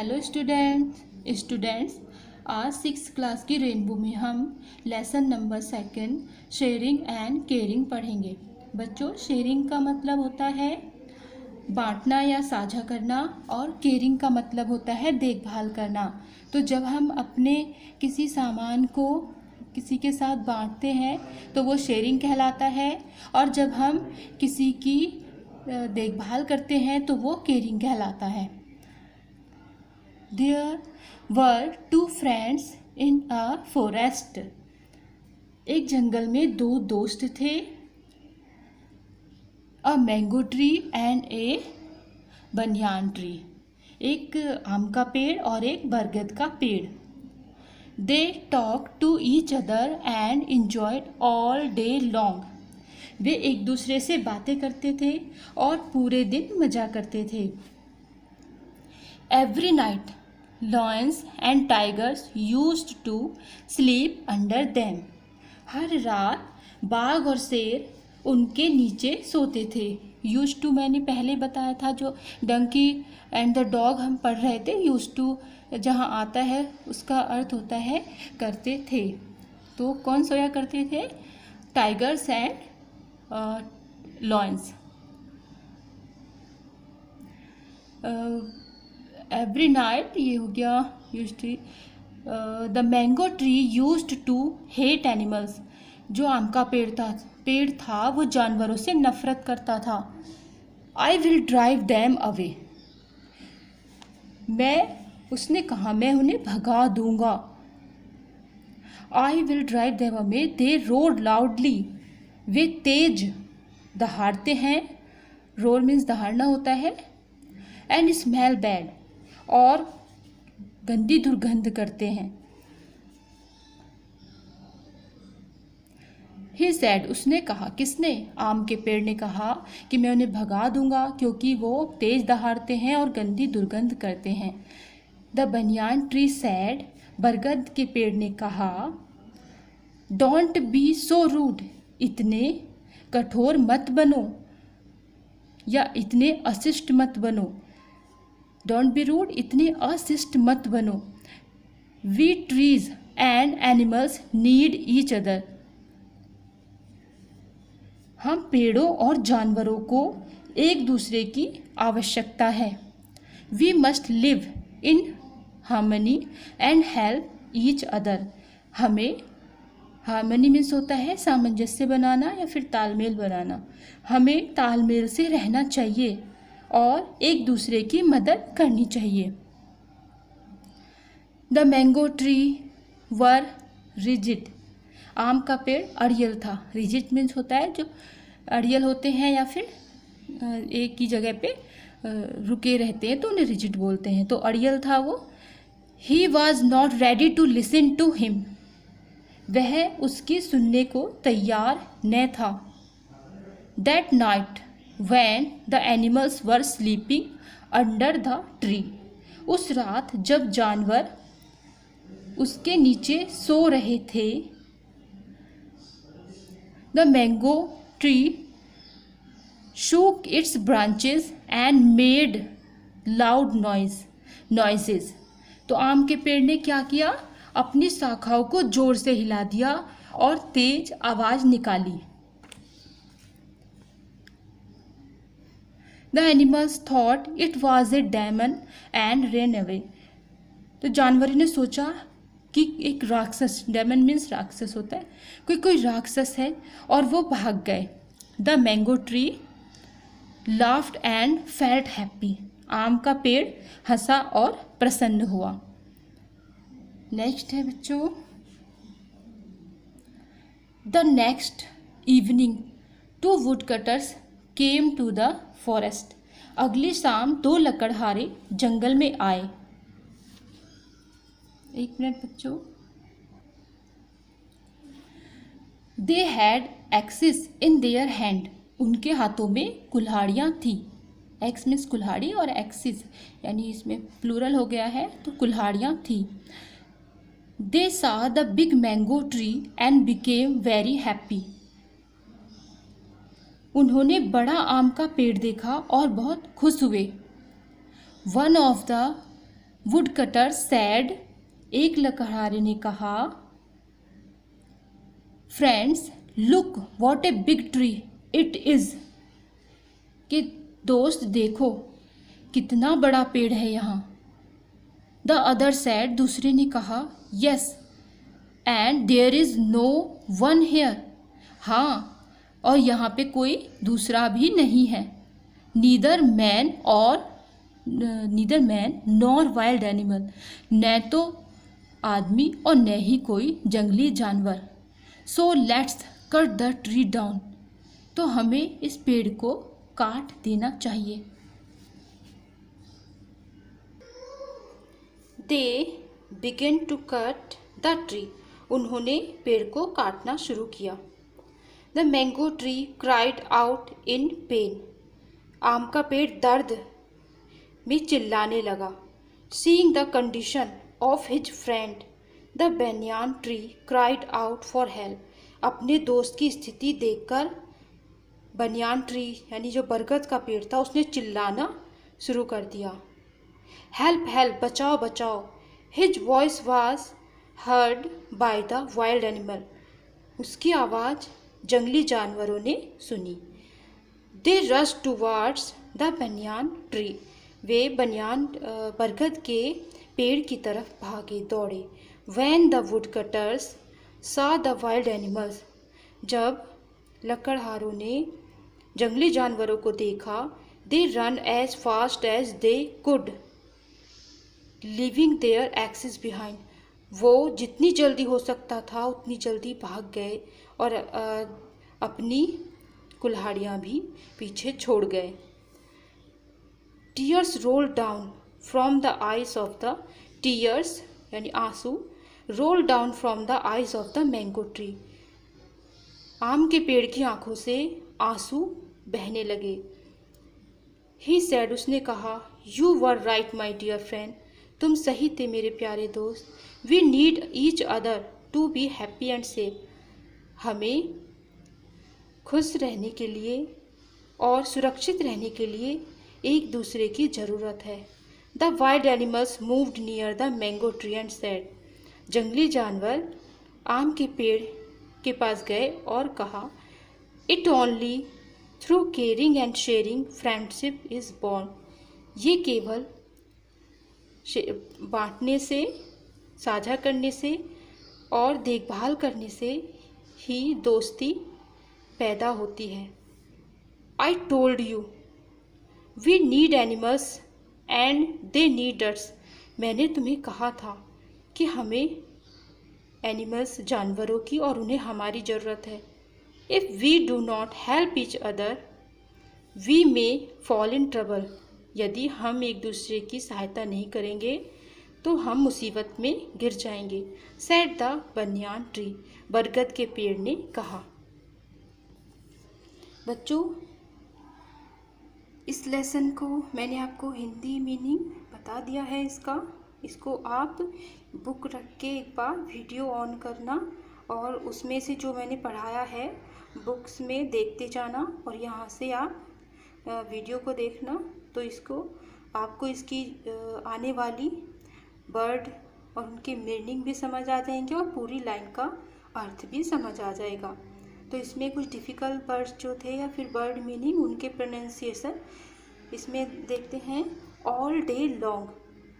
Hello students आज 6 class की rainbow में हम lesson number 2 sharing and caring पढ़ेंगे। बच्चों, शेयरिंग का मतलब होता है बांटना या साझा करना और केयरिंग का मतलब होता है देखभाल करना। तो जब हम अपने किसी सामान को किसी के साथ बांटते हैं तो वो शेयरिंग कहलाता है, और जब हम किसी की देखभाल करते हैं तो वो केयरिंग कहलाता है। There were two friends in a forest. एक जंगल में दो दोस्त थे। A mango tree and a banyan tree. एक आम का पेड़ और एक बरगद का पेड़। They talked to each other and enjoyed all day long. वे एक दूसरे से बातें करते थे और पूरे दिन मज़ा करते थे। Every night lions and tigers used to sleep under them. हर रात बाघ और शेर उनके नीचे सोते थे। Used to मैंने पहले बताया था, जो डंकी एंड द डॉग हम पढ़ रहे थे। Used to जहाँ आता है उसका अर्थ होता है करते थे। तो कौन सोया करते थे? Tigers and lions. Every night ये हो गया usually. The mango tree used to hate animals. जो आम का पेड़ था वो जानवरों से नफरत करता था। I will drive them away. उसने कहा मैं उन्हें भगा दूंगा। I will drive them away. They roared loudly. वे तेज दहाड़ते हैं। रोर मीन्स दहाड़ना होता है। And smell bad. और गंदी दुर्गंध करते हैं। He said, उसने कहा। किसने? आम के पेड़ ने कहा कि मैं उन्हें भगा दूंगा क्योंकि वो तेज दहाड़ते हैं और गंदी दुर्गंध करते हैं। The banyan tree said, बरगद के पेड़ ने कहा, Don't be so rude, इतने कठोर मत बनो या इतने अशिष्ट मत बनो। डोंट बी रूड, इतने अशिष्ट मत बनो। We trees and animals need each other. हम पेड़ों और जानवरों को एक दूसरे की आवश्यकता है। We must live in harmony and help each other. हमें हार्मनी मीन्स होता है सामंजस्य बनाना या फिर तालमेल बनाना। हमें तालमेल से रहना चाहिए और एक दूसरे की मदद करनी चाहिए। The mango tree were rigid. आम का पेड़ अड़ियल था। रिजिड मीन्स होता है जो अड़ियल होते हैं या फिर एक ही जगह पे रुके रहते हैं तो उन्हें रिजिड बोलते हैं। तो अड़ियल था वो। He was not ready to listen to him. वह उसकी सुनने को तैयार न था। That night when the animals were sleeping under the tree. उस रात जब जानवर उसके नीचे सो रहे थे, the mango tree shook its branches and made loud noises. तो आम के पेड़ ने क्या किया? अपनी शाखाओं को जोर से हिला दिया और तेज आवाज निकाली। The animals thought it was a demon and ran away. तो जानवरों ने सोचा कि एक राक्षस, डेमन मीन्स राक्षस होता है, कोई राक्षस है, और वो भाग गए। The mango tree laughed and felt happy. आम का पेड़ हंसा और प्रसन्न हुआ। नेक्स्ट है बच्चों, The next evening two woodcutters came to the forest. अगली शाम दो लकड़हारे जंगल में आए। एक मिनट बच्चों। They had axis in their hand. उनके हाथों में कुल्हाड़ियाँ थी। एक्स मीन्स कुल्हाड़ी और एक्सिस यानी इसमें प्लूरल हो गया है, तो कुल्हाड़ियाँ थी। दे सा the big mango tree and became very happy. उन्होंने बड़ा आम का पेड़ देखा और बहुत खुश हुए। One of the wood cutter sad, एक लकड़हारे ने कहा, friends look what a big tree it is, कि दोस्त देखो कितना बड़ा पेड़ है यहाँ। द अदर सैड, दूसरे ने कहा, yes and there is no one here, हाँ और यहाँ पे कोई दूसरा भी नहीं है। Neither man nor wild animal, न तो आदमी और न ही कोई जंगली जानवर। So let's cut the tree down, तो हमें इस पेड़ को काट देना चाहिए। They began to cut the tree, उन्होंने पेड़ को काटना शुरू किया। The mango tree cried out in pain, आम का पेड़ दर्द में चिल्लाने लगा। Seeing the condition of his friend, the banyan tree cried out for help, अपने दोस्त की स्थिति देखकर बनियान ट्री यानी जो बरगद का पेड़ था उसने चिल्लाना शुरू कर दिया। हेल्प हेल्प, बचाओ बचाओ। His voice was heard by the wild animal, उसकी आवाज़ जंगली जानवरों ने सुनी। They rush towards the banyan tree, वे बरगद के पेड़ की तरफ भागे दौड़े। When the woodcutters saw the wild animals, जब लकड़हारों ने जंगली जानवरों को देखा, they run as fast as they could leaving their axes behind, वो जितनी जल्दी हो सकता था उतनी जल्दी भाग गए और अपनी कुल्हाड़ियाँ भी पीछे छोड़ गए। Tears roll down from the eyes of the, tears यानी आंसू, roll down from the eyes of the mango tree, आम के पेड़ की आंखों से आंसू बहने लगे। ही सेड, उसने कहा, you were right my dear friend, तुम सही थे मेरे प्यारे दोस्त। We need each other to be happy and safe, हमें खुश रहने के लिए और सुरक्षित रहने के लिए एक दूसरे की ज़रूरत है। The wild animals moved near the mango tree and said, जंगली जानवर आम के पेड़ के पास गए और कहा, it only through caring and sharing friendship is born, ये केवल बांटने से, साझा करने से और देखभाल करने से ही दोस्ती पैदा होती है। I told you we need animals and they need us, मैंने तुम्हें कहा था कि हमें एनिमल्स जानवरों की और उन्हें हमारी ज़रूरत है। If we do not help each other we may fall in trouble, यदि हम एक दूसरे की सहायता नहीं करेंगे तो हम मुसीबत में गिर जाएंगे। सेड द बनियान ट्री, बरगद के पेड़ ने कहा। बच्चों, इस लेसन को मैंने आपको हिंदी मीनिंग बता दिया है इसको आप बुक रख के एक बार वीडियो ऑन करना और उसमें से जो मैंने पढ़ाया है बुक्स में देखते जाना और यहाँ से आप वीडियो को देखना, तो आपको इसकी आने वाली वर्ड और उनके मीनिंग भी समझ आ जाएंगे और पूरी लाइन का अर्थ भी समझ आ जाएगा। तो इसमें कुछ डिफ़िकल्ट वर्ड्स जो थे या फिर वर्ड मीनिंग, उनके प्रोनाउंसिएशन इसमें देखते हैं। All day long,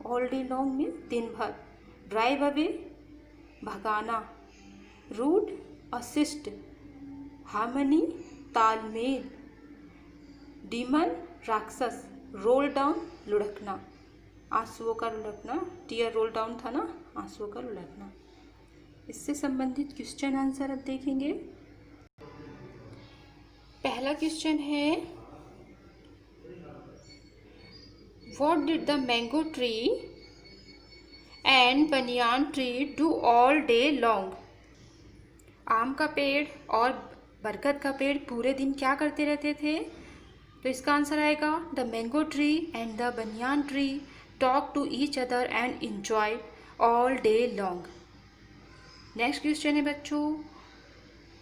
all day long में दिन भर। ड्राइव अवे भगाना, रूट असिस्ट हार्मनी तालमेल, डीमन राक्षस, रोल डाउन लुढ़कना, आंसुओं का लुढ़कना, टीयर रोल डाउन था ना, आंसुओं का लुढ़कना। इससे संबंधित क्वेश्चन आंसर अब देखेंगे। पहला क्वेश्चन है, what did the mango tree and banyan tree do all day long, आम का पेड़ और बरगद का पेड़ पूरे दिन क्या करते रहते थे? तो इसका आंसर आएगा, the mango tree and the banyan tree talk to each other and enjoy all day long. Next question है बच्चों,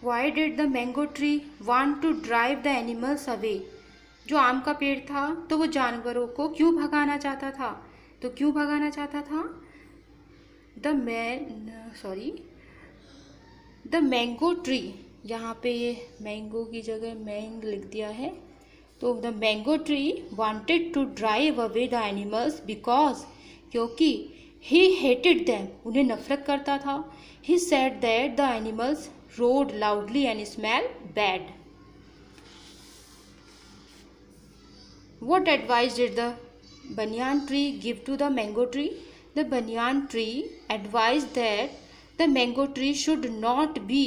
why did the mango tree want to drive the animals away, जो आम का पेड़ था तो वो जानवरों को क्यों भगाना चाहता था? तो क्यों भगाना चाहता था? द मैंगो ट्री, यहाँ पे ये मैंगो की जगह मैंग लिख दिया है। तो the mango tree wanted to drive away the animals because, क्योंकि ही हेटेड देम, उन्हें नफरत करता था। He said that the animals roared loudly and smell bad. What advice did the banyan tree give to the mango tree? The banyan tree advised that the mango tree should not be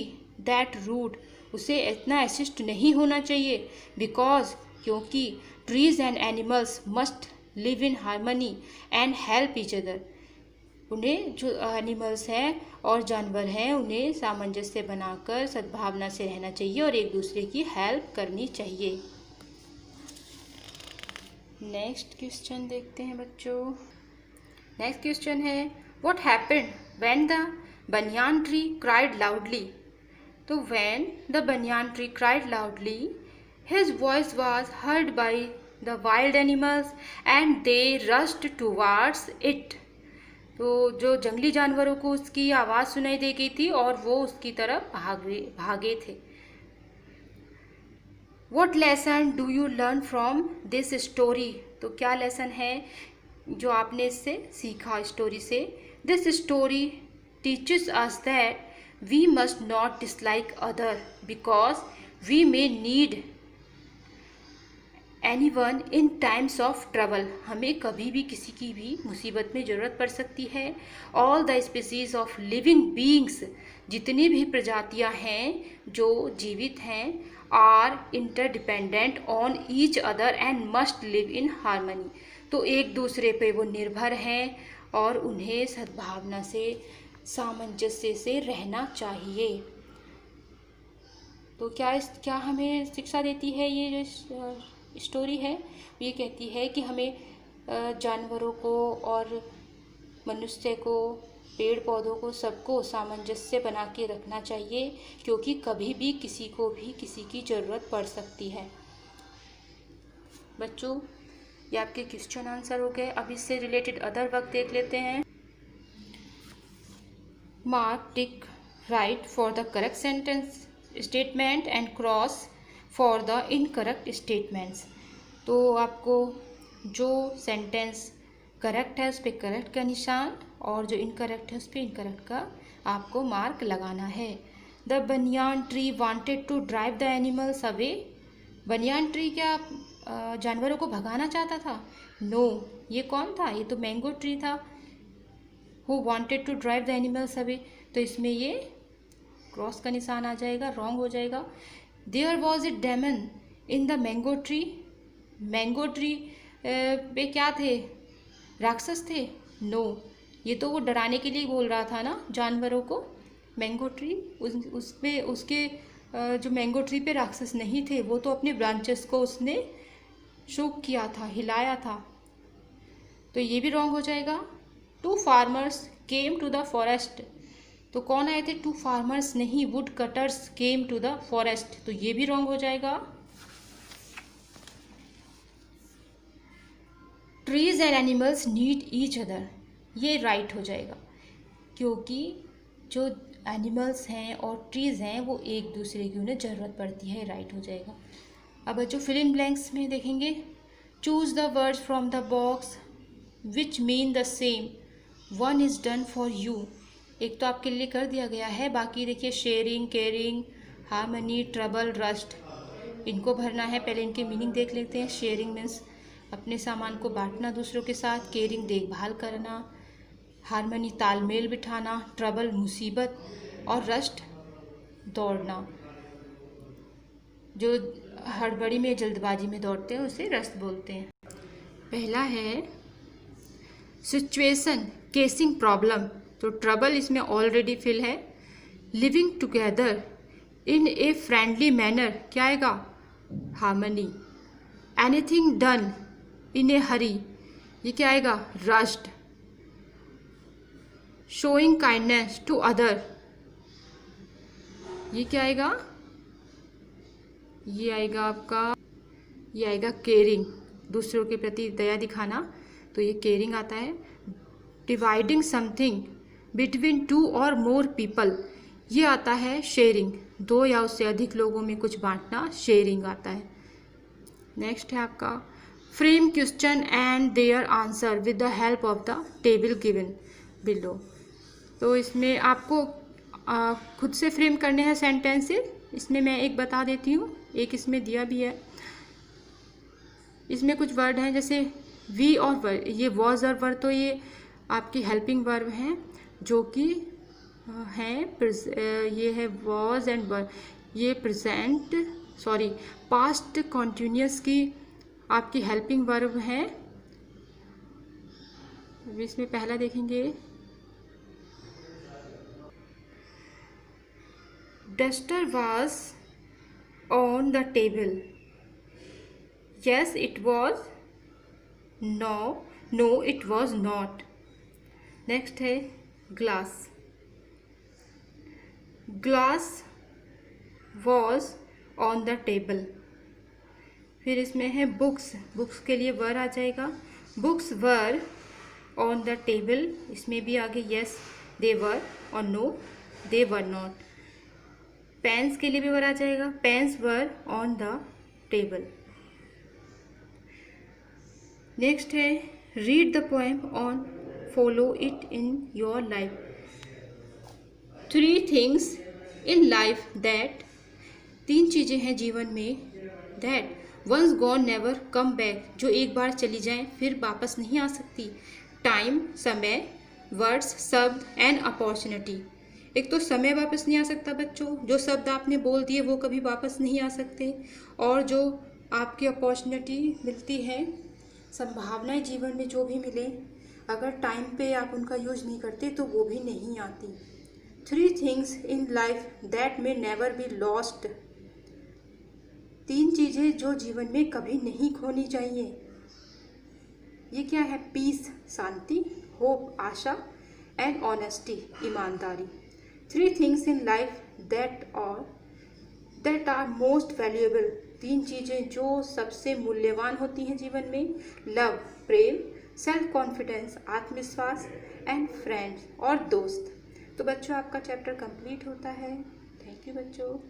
that rude. उसे इतना assist नहीं होना चाहिए। Because, क्योंकि trees and animals must live in harmony and help each other. उन्हें जो animals हैं और जानवर हैं उन्हें सामंजस्य बनाकर सद्भावना से रहना चाहिए और एक दूसरे की हेल्प करनी चाहिए। नेक्स्ट क्वेश्चन देखते हैं बच्चों। नेक्स्ट क्वेश्चन है what happened when the banyan tree cried loudly. तो when the banyan tree cried loudly his voice was heard by the wild animals and they rushed towards it. तो जो जंगली जानवरों को उसकी आवाज़ सुनाई दे गई थी और वो उसकी तरफ भागे थे। What lesson do you learn from this story? तो क्या लेसन है जो आपने इससे सीखा स्टोरी से? This story teaches us that we must not dislike other because we may need anyone in times of trouble. हमें कभी भी किसी की भी मुसीबत में ज़रूरत पड़ सकती है। All the species of living beings, जितनी भी प्रजातियां हैं जो जीवित हैं, are interdependent on each other and must live in harmony. तो एक दूसरे पे वो निर्भर हैं और उन्हें सद्भावना से सामंजस्य से रहना चाहिए। तो क्या हमें शिक्षा देती है ये जो स्टोरी है? ये कहती है कि हमें जानवरों को और मनुष्य को, पेड़ पौधों को, सबको सामंजस्य बना के रखना चाहिए क्योंकि कभी भी किसी को भी किसी की ज़रूरत पड़ सकती है। बच्चों ये आपके क्वेश्चन आंसर हो गए। अब इससे रिलेटेड अदर वर्क देख लेते हैं। Mark tick right for the correct sentence statement and cross for the incorrect statements. तो आपको जो सेंटेंस करेक्ट है उस पर करेक्ट का निशान और जो इनकरेक्ट है उस पर इनकरेक्ट का आपको मार्क लगाना है। The banyan tree wanted to drive the animals away. Banyan tree क्या जानवरों को भगाना चाहता था? नो, ये कौन था? ये तो मैंगो ट्री था। Who wanted to drive the animals away, तो इसमें ये क्रॉस का निशान आ जाएगा, रॉन्ग हो जाएगा। There was a demon in the mango tree. Mango tree पे क्या थे? राक्षस थे? नो, ये तो वो डराने के लिए बोल रहा था ना जानवरों को। मैंगो ट्री उसमें उसके जो मैंगो ट्री पे राक्षस नहीं थे, वो तो अपने ब्रांचेस को उसने शोक किया था, हिलाया था। तो ये भी रॉन्ग हो जाएगा। Two farmers came to the forest. तो कौन आए थे? टू फार्मर्स नहीं, wood cutters came to the forest. तो ये भी रॉन्ग हो जाएगा। Trees and animals need each other, ये राइट हो जाएगा क्योंकि जो एनिमल्स हैं और ट्रीज़ हैं वो एक दूसरे की उन्हें ज़रूरत पड़ती है, राइट हो जाएगा। अब जो फिल इन ब्लैंक्स में देखेंगे, choose the words from the box which mean the same, one is done for you. एक तो आपके लिए कर दिया गया है, बाकी देखिए sharing, caring, harmony, trouble, rust, इनको भरना है। पहले इनके मीनिंग देख लेते हैं। शेयरिंग मीन्स अपने सामान को बांटना दूसरों के साथ, केयरिंग देखभाल करना, हार्मनी तालमेल बिठाना, ट्रबल मुसीबत और रस्ट दौड़ना। जो हड़बड़ी में जल्दबाजी में दौड़ते हैं उसे रस्ट बोलते हैं। पहला है सिचुएशन, केसिंग, प्रॉब्लम। तो ट्रबल इसमें ऑलरेडी फिल है। Living together in a friendly manner, क्या आएगा? Harmony. Anything done in a hurry, ये क्या आएगा? Rushed. Showing kindness to other, ये क्या आएगा? ये आएगा आपका, ये आएगा केयरिंग, दूसरों के प्रति दया दिखाना। तो ये केयरिंग आता है। डिवाइडिंग समथिंग बिटवीन 2 और मोर पीपल, ये आता है शेयरिंग, 2 या उससे अधिक लोगों में कुछ बांटना, शेयरिंग आता है। नेक्स्ट है आपका frame question and their answer with the help of the table given below. तो इसमें आपको खुद से फ्रेम करने हैं सेंटेंसेस। इसमें मैं एक बता देती हूँ, एक इसमें दिया भी है। इसमें कुछ वर्ड हैं जैसे वी और वर, ये वॉज और वर तो ये आपकी हेल्पिंग वर्ब हैं जो कि हैं, ये है वॉज एंड वर, ये पास्ट कॉन्टिन्यूस की आपकी हेल्पिंग वर्ब है। इसमें पहला देखेंगे, duster was on the table, yes it was, no it was not. Next है glass, glass was on the table. फिर इसमें है बुक्स, बुक्स के लिए वर आ जाएगा, books were on the table. इसमें भी आगे यस दे वर और no they were not. Pens के लिए भी वर आ जाएगा, pens were on the table. Next है read the poem on follow it in your life. 3 things in life that, 3 चीज़ें हैं जीवन में, that once gone never come back, जो एक बार चली जाएं फिर वापस नहीं आ सकती। टाइम समय, वर्ड्स शब्द एंड अपॉर्चुनिटी। एक तो समय वापस नहीं आ सकता बच्चों, जो शब्द आपने बोल दिए वो कभी वापस नहीं आ सकते, और जो आपकी अपॉर्चुनिटी मिलती है, संभावनाएं जीवन में जो भी मिले, अगर टाइम पे आप उनका यूज नहीं करते तो वो भी नहीं आती। 3 things in life that may never be lost, 3 चीज़ें जो जीवन में कभी नहीं खोनी चाहिए। ये क्या है? पीस शांति, होप आशा एंड ऑनेस्टी ईमानदारी। 3 things in life that are most valuable, 3 चीज़ें जो सबसे मूल्यवान होती हैं जीवन में, लव प्रेम, सेल्फ कॉन्फिडेंस आत्मविश्वास एंड फ्रेंड्स और दोस्त। तो बच्चों आपका चैप्टर कंप्लीट होता है। थैंक यू बच्चों।